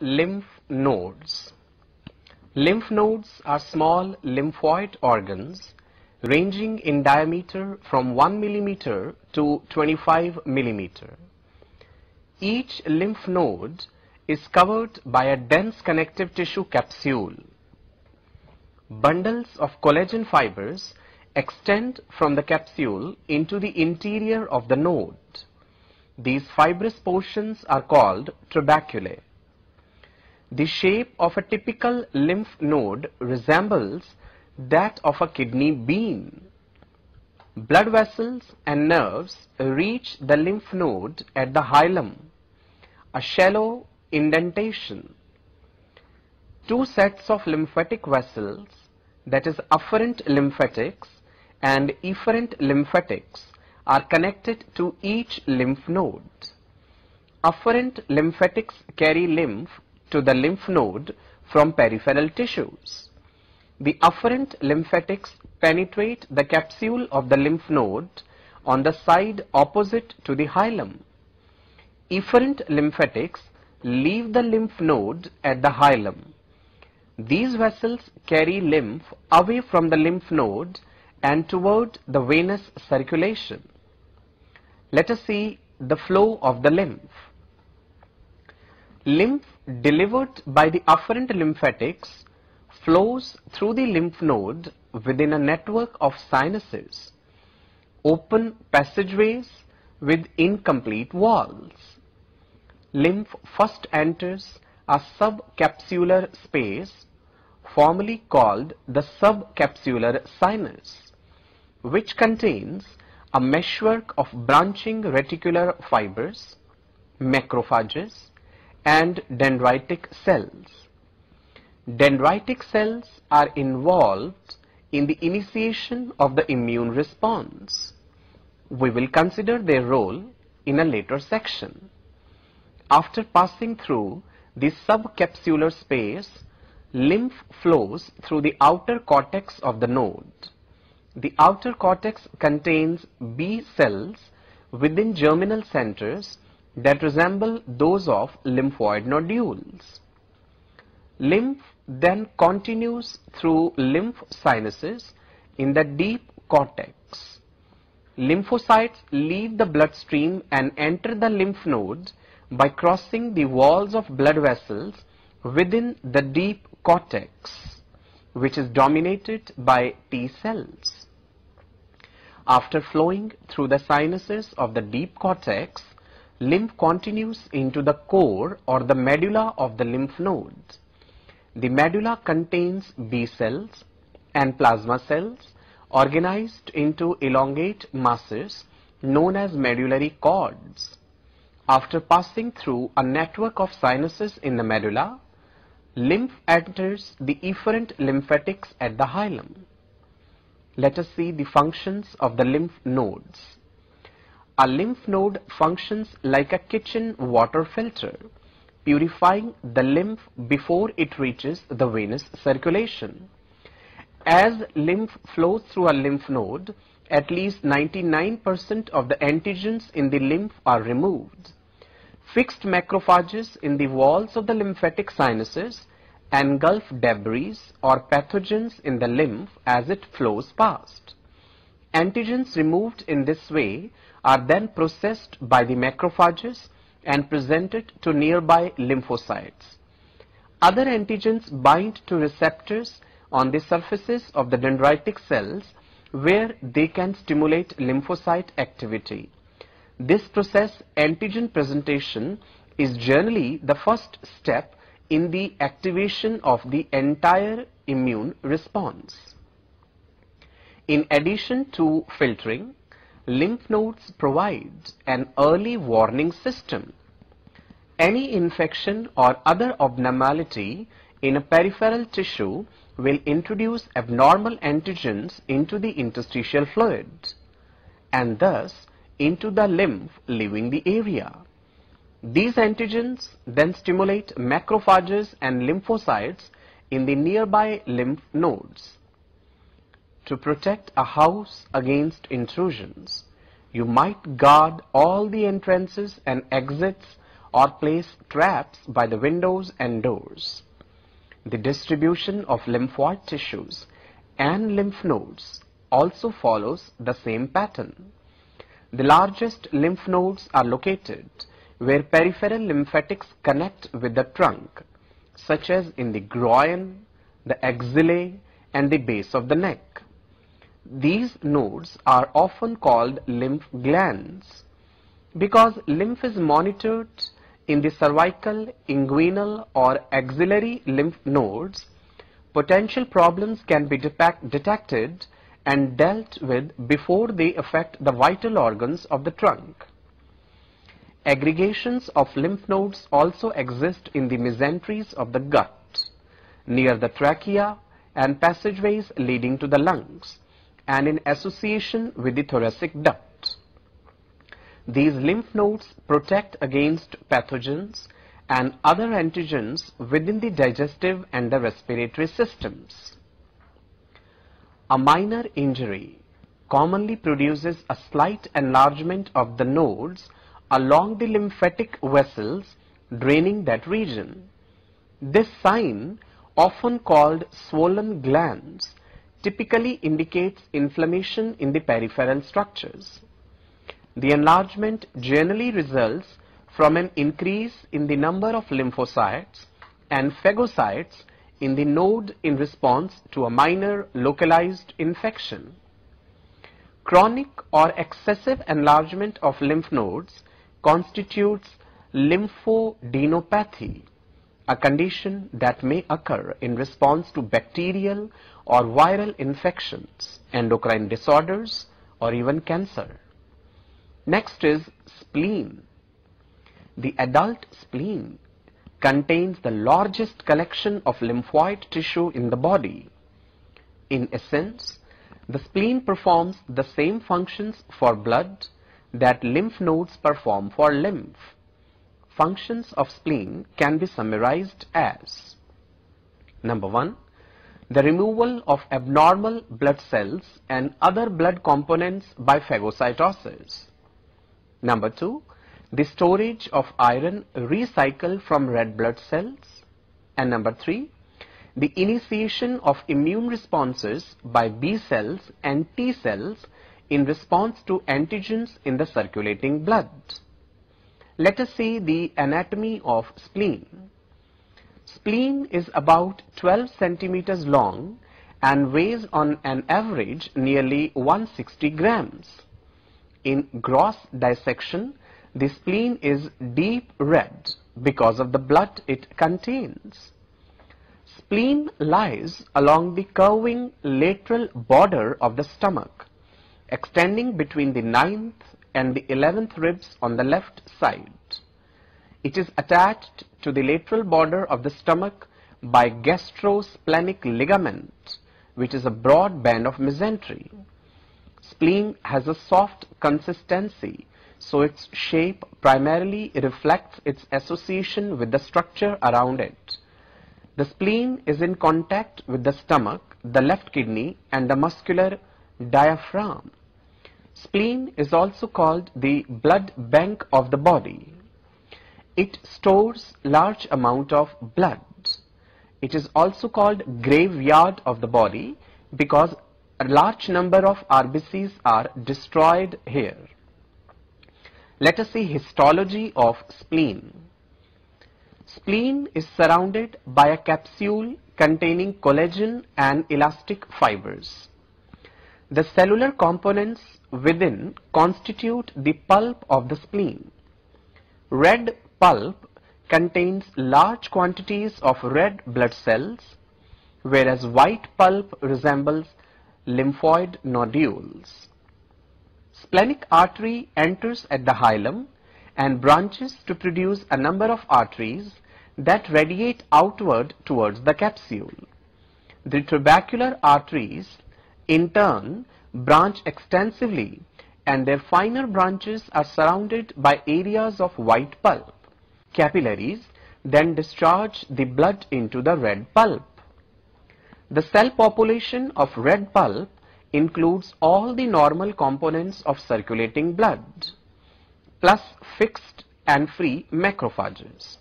Lymph nodes. Lymph nodes are small lymphoid organs ranging in diameter from 1 millimeter to 25 millimeter. Each lymph node is covered by a dense connective tissue capsule. Bundles of collagen fibers extend from the capsule into the interior of the node. These fibrous portions are called trabeculae. The shape of a typical lymph node resembles that of a kidney bean. Blood vessels and nerves reach the lymph node at the hilum, a shallow indentation. Two sets of lymphatic vessels, that is afferent lymphatics and efferent lymphatics, are connected to each lymph node. Afferent lymphatics carry lymph to the lymph node from peripheral tissues. The afferent lymphatics penetrate the capsule of the lymph node on the side opposite to the hilum. Efferent lymphatics leave the lymph node at the hilum. These vessels carry lymph away from the lymph node and toward the venous circulation. Let us see the flow of the lymph. Lymph delivered by the afferent lymphatics flows through the lymph node within a network of sinuses, open passageways with incomplete walls. Lymph first enters a subcapsular space, formerly called the subcapsular sinus, which contains a meshwork of branching reticular fibers, macrophages, and dendritic cells. Dendritic cells are involved in the initiation of the immune response. We will consider their role in a later section. After passing through the subcapsular space, lymph flows through the outer cortex of the node. The outer cortex contains B cells within germinal centers that resemble those of lymphoid nodules. Lymph then continues through lymph sinuses in the deep cortex. Lymphocytes leave the bloodstream and enter the lymph node by crossing the walls of blood vessels within the deep cortex, which is dominated by T cells. After flowing through the sinuses of the deep cortex, lymph continues into the core or the medulla of the lymph node. The medulla contains B cells and plasma cells organized into elongate masses known as medullary cords. After passing through a network of sinuses in the medulla, lymph enters the efferent lymphatics at the hilum. Let us see the functions of the lymph nodes. A lymph node functions like a kitchen water filter, purifying the lymph before it reaches the venous circulation. As lymph flows through a lymph node, at least 99% of the antigens in the lymph are removed. Fixed macrophages in the walls of the lymphatic sinuses engulf debris or pathogens in the lymph as it flows past. Antigens removed in this way are then processed by the macrophages and presented to nearby lymphocytes. Other antigens bind to receptors on the surfaces of the dendritic cells where they can stimulate lymphocyte activity. This process, antigen presentation, is generally the first step in the activation of the entire immune response. In addition to filtering, lymph nodes provide an early warning system. Any infection or other abnormality in a peripheral tissue will introduce abnormal antigens into the interstitial fluid and thus into the lymph leaving the area. These antigens then stimulate macrophages and lymphocytes in the nearby lymph nodes. To protect a house against intrusions, you might guard all the entrances and exits or place traps by the windows and doors. The distribution of lymphoid tissues and lymph nodes also follows the same pattern. The largest lymph nodes are located where peripheral lymphatics connect with the trunk, such as in the groin, the axillae, and the base of the neck. These nodes are often called lymph glands. Because lymph is monitored in the cervical, inguinal, or axillary lymph nodes, potential problems can be detected and dealt with before they affect the vital organs of the trunk. Aggregations of lymph nodes also exist in the mesenteries of the gut, near the trachea and passageways leading to the lungs, and in association with the thoracic duct. These lymph nodes protect against pathogens and other antigens within the digestive and the respiratory systems. A minor injury commonly produces a slight enlargement of the nodes along the lymphatic vessels draining that region. This sign, often called swollen glands, typically indicates inflammation in the peripheral structures. The enlargement generally results from an increase in the number of lymphocytes and phagocytes in the node in response to a minor localized infection. Chronic or excessive enlargement of lymph nodes constitutes lymphoadenopathy, a condition that may occur in response to bacterial or viral infections, endocrine disorders, or even cancer. Next is spleen. The adult spleen contains the largest collection of lymphoid tissue in the body. In essence, the spleen performs the same functions for blood that lymph nodes perform for lymph. Functions of spleen can be summarized as: Number 1. The removal of abnormal blood cells and other blood components by phagocytosis. Number 2. The storage of iron recycled from red blood cells. And number 3. The initiation of immune responses by B cells and T cells in response to antigens in the circulating blood. Let us see the anatomy of spleen. Spleen is about 12 centimeters long and weighs on an average nearly 160 grams. In gross dissection, the spleen is deep red because of the blood it contains. Spleen lies along the curving lateral border of the stomach, extending between the 9th and the 11th ribs on the left side. It is attached to the lateral border of the stomach by gastrosplenic ligament, which is a broad band of mesentery. Spleen has a soft consistency, so its shape primarily reflects its association with the structure around it. The spleen is in contact with the stomach, the left kidney, and the muscular diaphragm. Spleen is also called the blood bank of the body. It stores large amount of blood. It is also called graveyard of the body because a large number of RBCs are destroyed here. Let us see histology of spleen. Spleen is surrounded by a capsule containing collagen and elastic fibers. The cellular components within constitute the pulp of the spleen. Red pulp contains large quantities of red blood cells, whereas white pulp resembles lymphoid nodules. Splenic artery enters at the hilum and branches to produce a number of arteries that radiate outward towards the capsule. The trabecular arteries, in turn, branch extensively, and their finer branches are surrounded by areas of white pulp. Capillaries then discharge the blood into the red pulp. The cell population of red pulp includes all the normal components of circulating blood, plus fixed and free macrophages.